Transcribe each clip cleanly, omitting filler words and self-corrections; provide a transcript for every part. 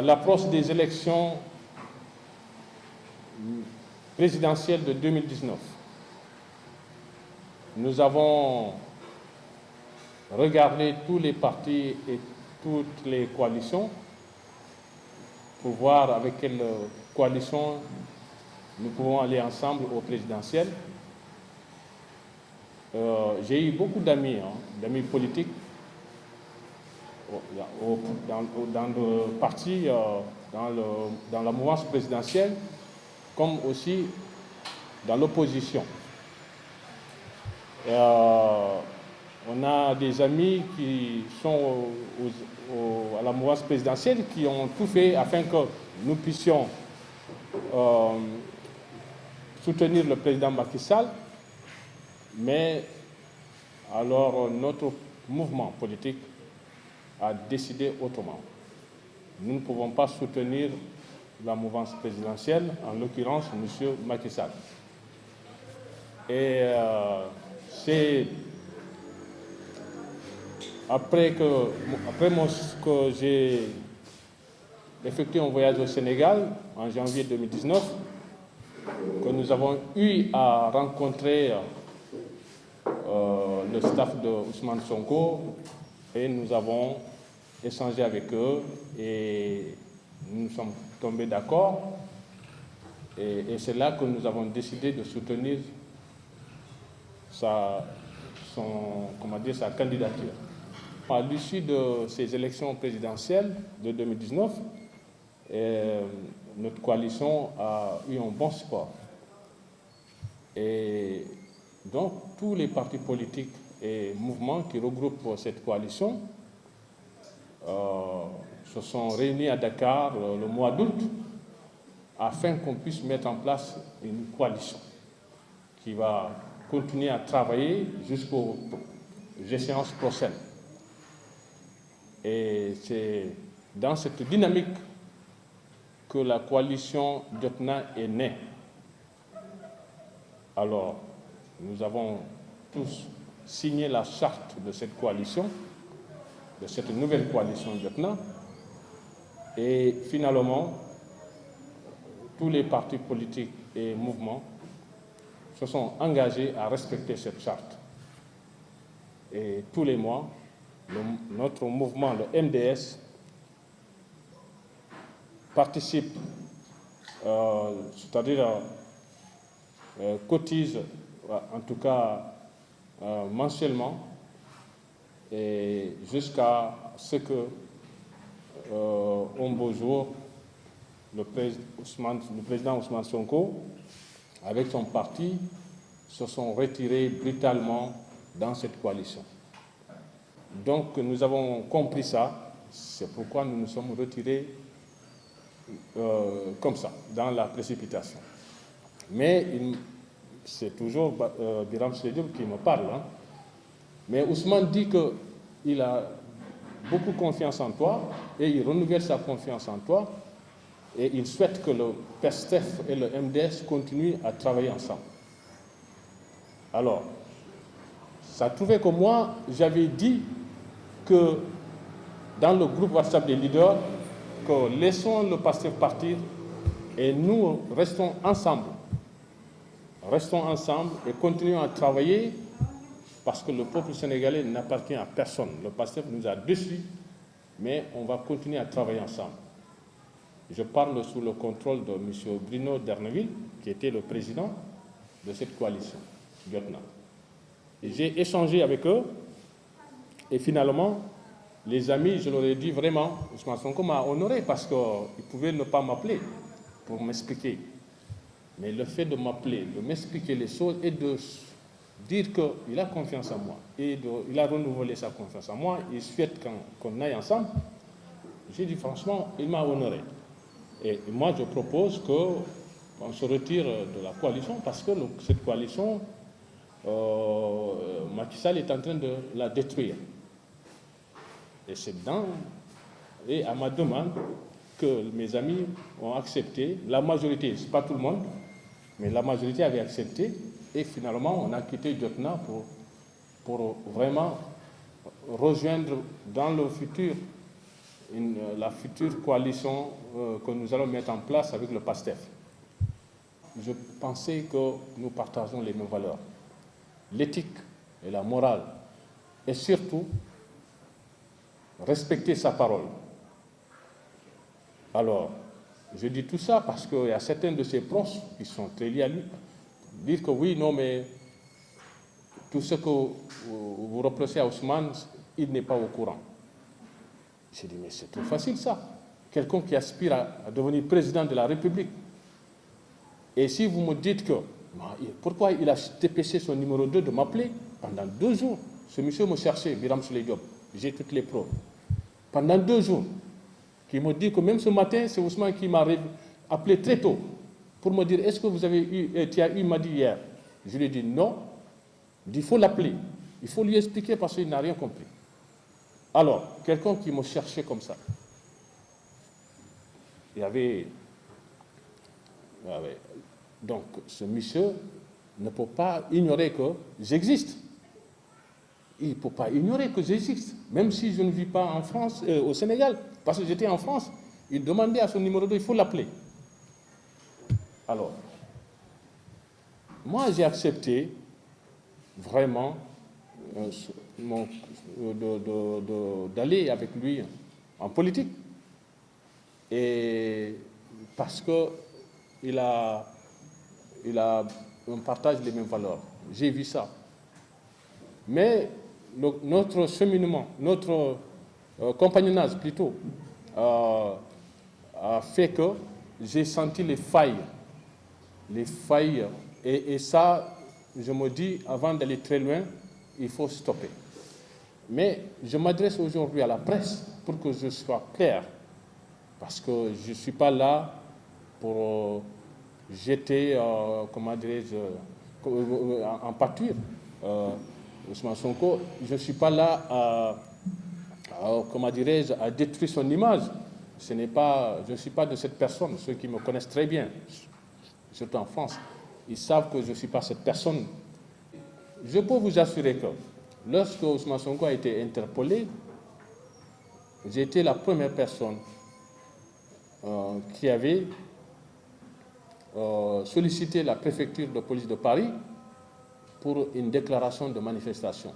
l'approche des élections présidentielles de 2019, nous avons regardé tous les partis et toutes les coalitions pour voir avec quelle coalition nous pouvons aller ensemble au présidentiel. J'ai eu beaucoup d'amis, d'amis politiques dans le parti, dans la mouvance présidentielle, comme aussi dans l'opposition. On a des amis qui sont à la mouvance présidentielle qui ont tout fait afin que nous puissions soutenir le président Macky Sall, mais alors notre mouvement politique a décidé autrement. Nous ne pouvons pas soutenir la mouvance présidentielle, en l'occurrence M. Macky Sall. Et c'est après que j'ai effectué un voyage au Sénégal en janvier 2019, que nous avons eu à rencontrer le staff de Ousmane Sonko et nous avons échangé avec eux et nous sommes tombés d'accord et c'est là que nous avons décidé de soutenir sa candidature. À l'issue de ces élections présidentielles de 2019, notre coalition a eu un bon score. Et donc, tous les partis politiques et mouvements qui regroupent cette coalition se sont réunis à Dakar le mois d'août afin qu'on puisse mettre en place une coalition qui va continuer à travailler jusqu'aux échéances prochaines. Et c'est dans cette dynamique que la coalition Jotna est née. Alors, nous avons tous signé la charte de cette coalition, de cette nouvelle coalition Jotna, et finalement, tous les partis politiques et mouvements se sont engagés à respecter cette charte. Et tous les mois, notre mouvement, le MDS, participe, c'est-à-dire cotise, en tout cas mensuellement, et jusqu'à ce que, un beau jour, le président Ousmane Sonko, avec son parti, se sont retirés brutalement dans cette coalition. Donc nous avons compris ça, c'est pourquoi nous nous sommes retirés comme ça, dans la précipitation. Mais c'est toujours Biram Sledjoub qui me parle. Mais Ousmane dit qu'il a beaucoup confiance en toi et il renouvelle sa confiance en toi et il souhaite que le PASTEF et le MDS continuent à travailler ensemble. Alors, ça trouvait que moi, j'avais dit que dans le groupe WhatsApp des leaders, que laissons le PASTEF partir et nous restons ensemble. Restons ensemble et continuons à travailler parce que le peuple sénégalais n'appartient à personne. Le PASTEF nous a déçus, mais on va continuer à travailler ensemble. Je parle sous le contrôle de M. Bruno D'Erneville, qui était le président de cette coalition, Jotna. J'ai échangé avec eux et finalement, les amis, je leur ai dit vraiment, Ousmane Sonko m'a honoré parce qu'ils pouvaient ne pas m'appeler pour m'expliquer. Mais le fait de m'appeler, de m'expliquer les choses et de dire qu'il a confiance en moi et il a renouvelé sa confiance en moi, il souhaite qu'on aille ensemble, j'ai dit franchement, il m'a honoré. Et moi, je propose qu'on se retire de la coalition parce que cette coalition, Macky Sall est en train de la détruire. Et c'est à ma demande que mes amis ont accepté. La majorité, ce n'est pas tout le monde, mais la majorité avait accepté. Et finalement, on a quitté Jotna pour vraiment rejoindre dans le futur la future coalition que nous allons mettre en place avec le PASTEF. Je pensais que nous partageons les mêmes valeurs, l'éthique et la morale, et surtout respecter sa parole. Alors, je dis tout ça parce qu'il y a certains de ses proches qui sont très liés à lui, dire que oui, non, mais tout ce que vous reprochez à Ousmane, il n'est pas au courant. J'ai dit, mais c'est trop facile ça. Quelqu'un qui aspire à devenir président de la République. Et si vous me dites que, pourquoi il a dépêché son numéro 2 de m'appeler pendant 2 jours? Ce monsieur me cherchait, Birame Souleye Diop, j'ai toutes les preuves. Pendant 2 jours, qui me dit que même ce matin, c'est Ousmane qui m'a appelé très tôt pour me dire, est-ce que vous avez eu, tu as eu, il m'a dit hier. Je lui ai dit non, il faut l'appeler, il faut lui expliquer parce qu'il n'a rien compris. Alors, quelqu'un qui me cherchait comme ça, il y avait... Donc, ce monsieur ne peut pas ignorer que j'existe. Il ne peut pas ignorer que j'existe, même si je ne vis pas en France, au Sénégal, parce que j'étais en France. Il demandait à son numéro 2, il faut l'appeler. Alors, moi j'ai accepté vraiment d'aller avec lui en politique. Et parce on partage les mêmes valeurs. J'ai vu ça. Mais notre cheminement, notre compagnonnage plutôt, a fait que j'ai senti les failles. Et ça, je me dis, avant d'aller très loin, il faut stopper. Mais je m'adresse aujourd'hui à la presse pour que je sois clair, parce que je ne suis pas là pour jeter, comment dirais-je, en pâture Ousmane Sonko. Je ne suis pas là comment dirais-je, à détruire son image. Je ne suis pas de cette personne. Ceux qui me connaissent très bien, surtout en France, ils savent que je ne suis pas cette personne. Je peux vous assurer que lorsque Ousmane Sonko a été interpellé, j'ai été la première personne qui avait sollicité la préfecture de police de Paris pour une déclaration de manifestation.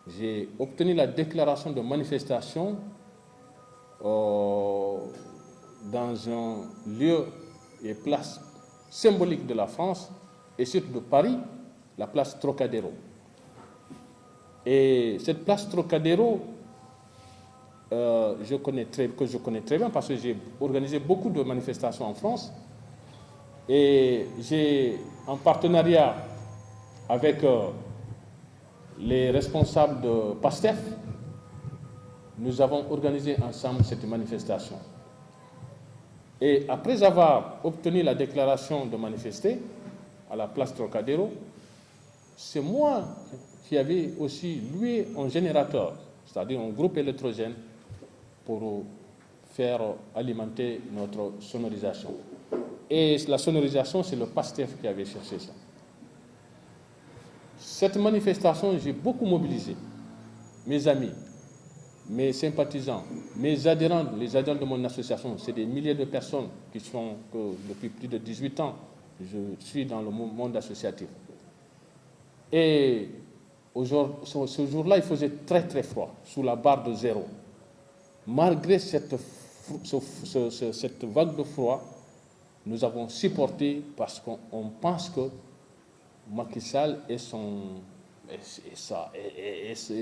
J'ai obtenu la déclaration de manifestation dans un lieu et place symbolique de la France et surtout de Paris, la place Trocadéro. Et cette place Trocadéro, que je connais très bien parce que j'ai organisé beaucoup de manifestations en France et j'ai, en partenariat avec les responsables de PASTEF, nous avons organisé ensemble cette manifestation. Et après avoir obtenu la déclaration de manifester à la place Trocadéro, c'est moi qui avais aussi loué un générateur, c'est-à-dire un groupe électrogène, pour faire alimenter notre sonorisation. Et la sonorisation, c'est le PASTEF qui avait cherché ça. Cette manifestation, j'ai beaucoup mobilisé mes amis, mes sympathisants, mes adhérents, les adhérents de mon association. C'est des milliers de personnes qui sont, depuis plus de 18 ans, je suis dans le monde associatif. Et ce jour-là, il faisait très très froid, sous la barre de 0. Malgré cette vague de froid, nous avons supporté parce qu'on pense que Macky Sall et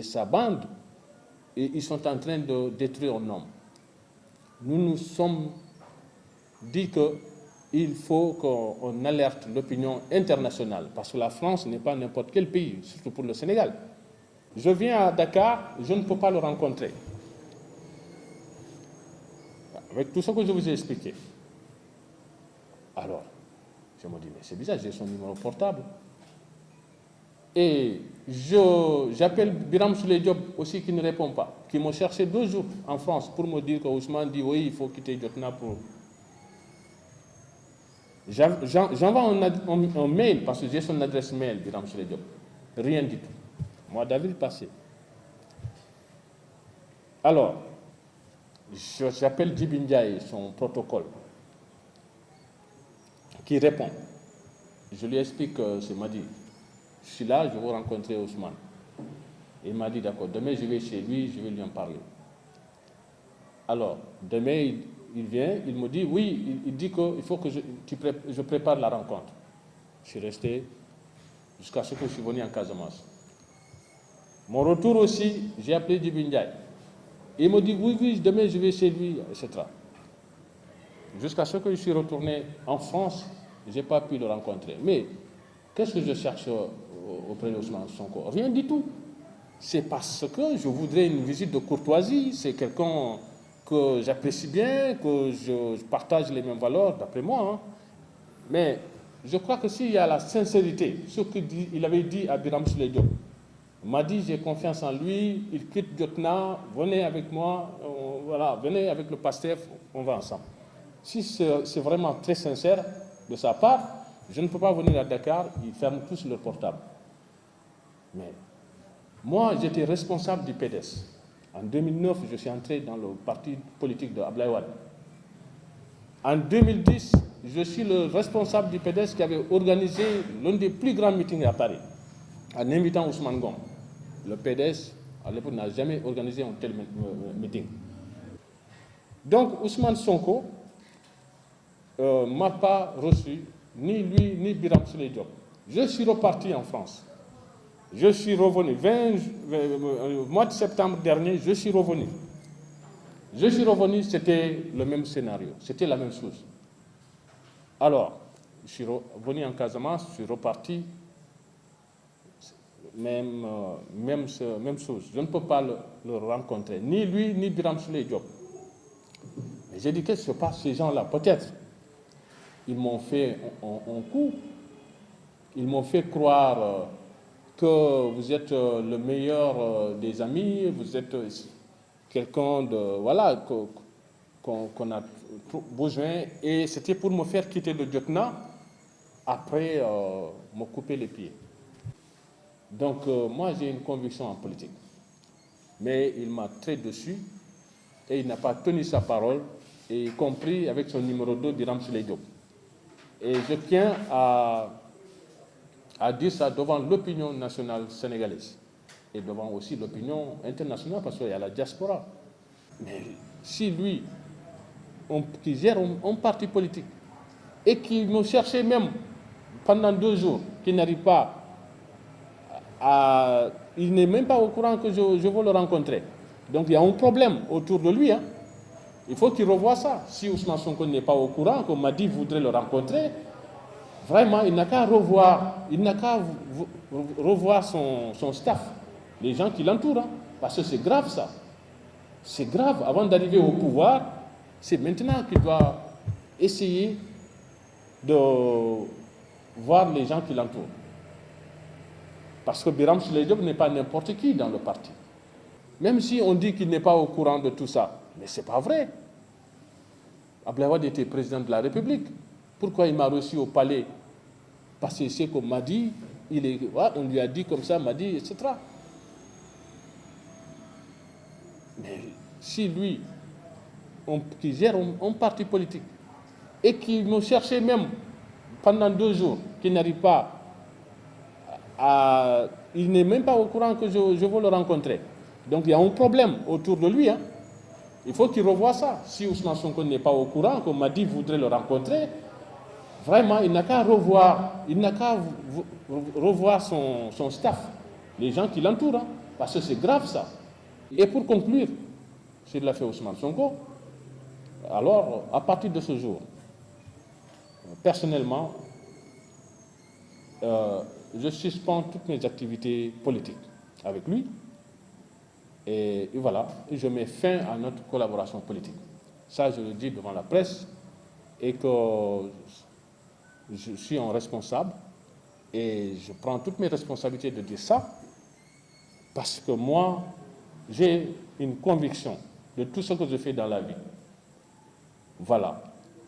sa bande, ils sont en train de détruire un homme. Nous nous sommes dit qu'il faut qu'on alerte l'opinion internationale, parce que la France n'est pas n'importe quel pays, surtout pour le Sénégal. Je viens à Dakar, je ne peux pas le rencontrer. Avec tout ce que je vous ai expliqué. Alors, je me dis, mais c'est bizarre, j'ai son numéro portable. Et j'appelle Birame Souleye Diop aussi qui ne répond pas, qui m'a cherché 2 jours en France pour me dire que Ousmane dit oui, il faut quitter Jotna pour... J'envoie un mail parce que j'ai son adresse mail, Birame Souleye Diop. Rien du tout. Mois d'avril passé. Alors, J'appelle Djibi Ndiaye, son protocole, qui répond. Je lui explique que c'est Madi. Je suis là, je veux rencontrer Ousmane. Il m'a dit d'accord, demain je vais chez lui, je vais lui en parler. Alors, demain il vient, il me dit oui, il dit qu'il faut que je prépare la rencontre. Je suis resté jusqu'à ce que je suis venu en Casamance. Mon retour aussi, j'ai appelé Djibi Ndiaye. Il me dit oui, demain je vais chez lui, etc. Jusqu'à ce que je suis retourné en France, je n'ai pas pu le rencontrer. Mais qu'est-ce que je cherche auprès d'Ousmane Sonko? Rien du tout. C'est parce que je voudrais une visite de courtoisie. C'est quelqu'un que j'apprécie bien, que je partage les mêmes valeurs, d'après moi. Hein. Mais je crois que s'il y a la sincérité, ce qu'il avait dit à Birame Souleye Diop, m'a dit j'ai confiance en lui, il quitte Jotna, venez avec moi, voilà, venez avec le PASTEF, on va ensemble. Si c'est vraiment très sincère de sa part, je ne peux pas venir à Dakar, ils ferment tous leur portable. Mais moi, j'étais responsable du PDS. En 2009, je suis entré dans le parti politique de Abdoulaye Wade. En 2010, je suis le responsable du PDS qui avait organisé l'un des plus grands meetings à Paris, en invitant Ousmane Ngom. Le PDS, à l'époque, n'a jamais organisé un tel meeting. Donc, Ousmane Sonko ne m'a pas reçu, ni lui, ni Birame Souleye Diop. Je suis reparti en France. Je suis revenu, mois de septembre dernier, je suis revenu. Je suis revenu, c'était le même scénario, c'était la même chose. Alors, je suis revenu en Casamance, je suis reparti, même chose. Je ne peux pas le rencontrer, ni lui, ni Birame Souleye Diop. Mais j'ai dit, qu'est-ce qui se passe, ces gens-là? Peut-être, ils m'ont fait un coup, ils m'ont fait croire que vous êtes le meilleur des amis, vous êtes quelqu'un de, voilà, qu'on a besoin, et c'était pour me faire quitter le Jotna, après me couper les pieds. Donc moi j'ai une conviction en politique, mais il m'a traité dessus, et il n'a pas tenu sa parole, y compris avec son numéro 2, Birame Souleye Diop. Et je tiens à dire ça devant l'opinion nationale sénégalaise et devant aussi l'opinion internationale, parce qu'il y a la diaspora. Mais si lui, qui gère un parti politique et qui me cherchait même pendant 2 jours, qui n'arrive pas à... Il n'est même pas au courant que je veux le rencontrer. Donc il y a un problème autour de lui. Hein. Il faut qu'il revoie ça. Si Ousmane Sonko n'est pas au courant, comme m'a dit, voudrait le rencontrer, vraiment, il n'a qu'à revoir son staff, les gens qui l'entourent. Hein, parce que c'est grave ça. C'est grave. Avant d'arriver au pouvoir, c'est maintenant qu'il doit essayer de voir les gens qui l'entourent. Parce que Birame Souleye Diop n'est pas n'importe qui dans le parti. Même si on dit qu'il n'est pas au courant de tout ça, mais ce n'est pas vrai. Abdoulaye Wade était président de la République. Pourquoi il m'a reçu au palais? Parce que c'est comme m'a dit, on lui a dit comme ça, m'a dit, etc. Mais si lui, qui gère un parti politique, et qui me cherchait même pendant 2 jours, qui n'arrive pas à... Il n'est même pas au courant que je veux le rencontrer. Donc il y a un problème autour de lui. Hein. Il faut qu'il revoie ça. Si Ousmane Sonko n'est pas au courant, comme m'a dit, voudrait le rencontrer, vraiment, il n'a qu'à revoir son staff, les gens qui l'entourent. Hein, parce que c'est grave ça. Et pour conclure sur l'affaire Ousmane Sonko, alors, à partir de ce jour, personnellement, je suspends toutes mes activités politiques avec lui. Et voilà, je mets fin à notre collaboration politique. Ça, je le dis devant la presse, et que je suis un responsable, et je prends toutes mes responsabilités de dire ça, parce que moi, j'ai une conviction de tout ce que je fais dans la vie. Voilà.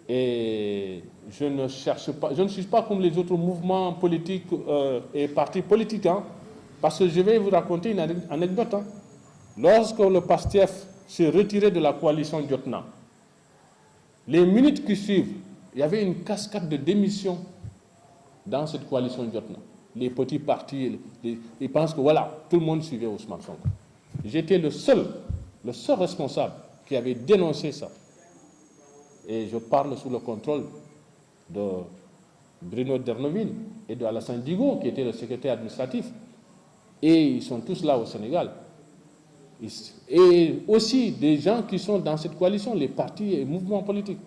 Et je ne suis pas comme les autres mouvements politiques et partis politiques, hein, parce que je vais vous raconter une anecdote. Hein. Lorsque le PASTEF s'est retiré de la coalition Jotna. Les minutes qui suivent, il y avait une cascade de démissions dans cette coalition Jotna. Les petits partis, ils pensent que voilà, tout le monde suivait Ousmane Sonko. J'étais le seul responsable qui avait dénoncé ça. Et je parle sous le contrôle de Bruno Dernoville et de Alassane Digo, qui était le secrétaire administratif. Et ils sont tous là au Sénégal. Et aussi des gens qui sont dans cette coalition, les partis et mouvements politiques.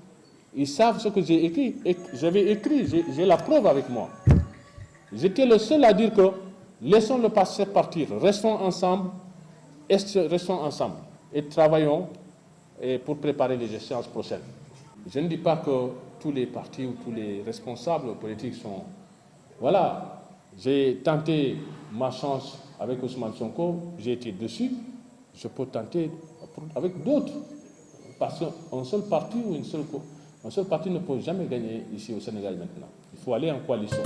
Ils savent ce que j'ai écrit. J'avais écrit, j'ai la preuve avec moi. J'étais le seul à dire que laissons le passé partir, restons ensemble et travaillons pour préparer les échéances prochaines. Je ne dis pas que tous les partis ou tous les responsables politiques sont... Voilà, j'ai tenté ma chance avec Ousmane Sonko, j'ai été dessus, je peux tenter avec d'autres. Parce qu'un seul parti ou un seul parti ne peut jamais gagner ici au Sénégal maintenant. Il faut aller en coalition.